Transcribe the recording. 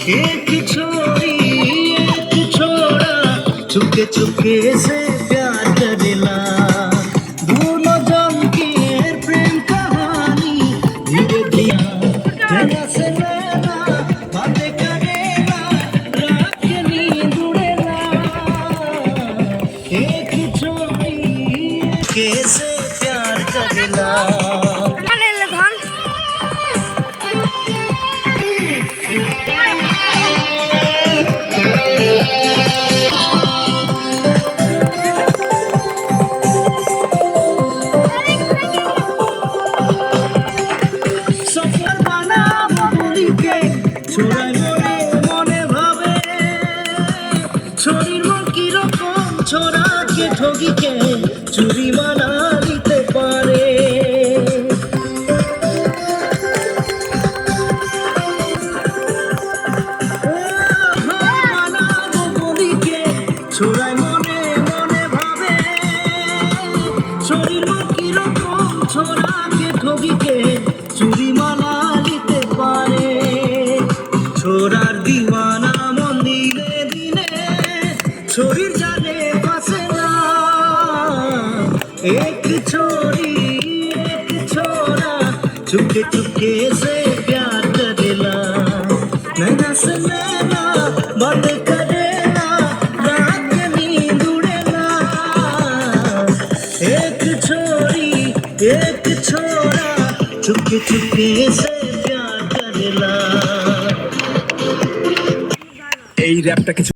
एक छोरी एक छोरा चुपके चुपके से प्यार करेला दोनों जन की प्रेम कहानी धीरे धीरे से लेना बातें करेला रात के नींद उड़ेला एक छोरी कैसे प्यार करेला छोराके ठगिके चुरी माना দিতে পারে মানাবো বলিকে ছোড়াই মনে মনে ভাবে শরীর কিরকম ছোরাকে ঠগিকে চুরি মানা দিতে পারে ছোরার দিওয়ানা মন দিলে দিনে শরীর জানে एक छोरी एक छोरा चुपके चुपके से प्यार करेला नैना से नैना बात करेला रात के नींद उड़ेला एक छोरी एक छोरा चुपके चुपके से प्यार करेला এই র‍্যাপটা কিছু